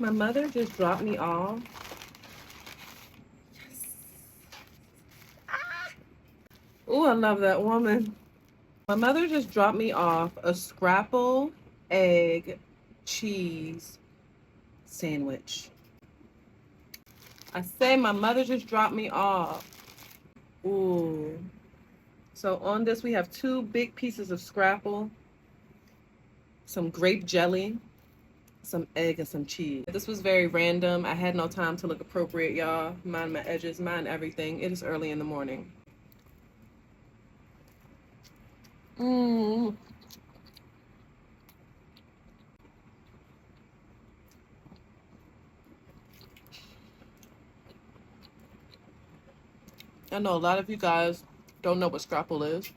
My mother just dropped me off. Oh, I love that woman. My mother just dropped me off a Scrapple egg cheese sandwich. I say my mother just dropped me off. Ooh. So on this we have 2 big pieces of Scrapple, some grape jelly, some egg, and some cheese. This was very random. I had no time to look appropriate, y'all. Mind my edges, mind everything. It is early in the morning. Mmm. I know a lot of you guys don't know what Scrapple is.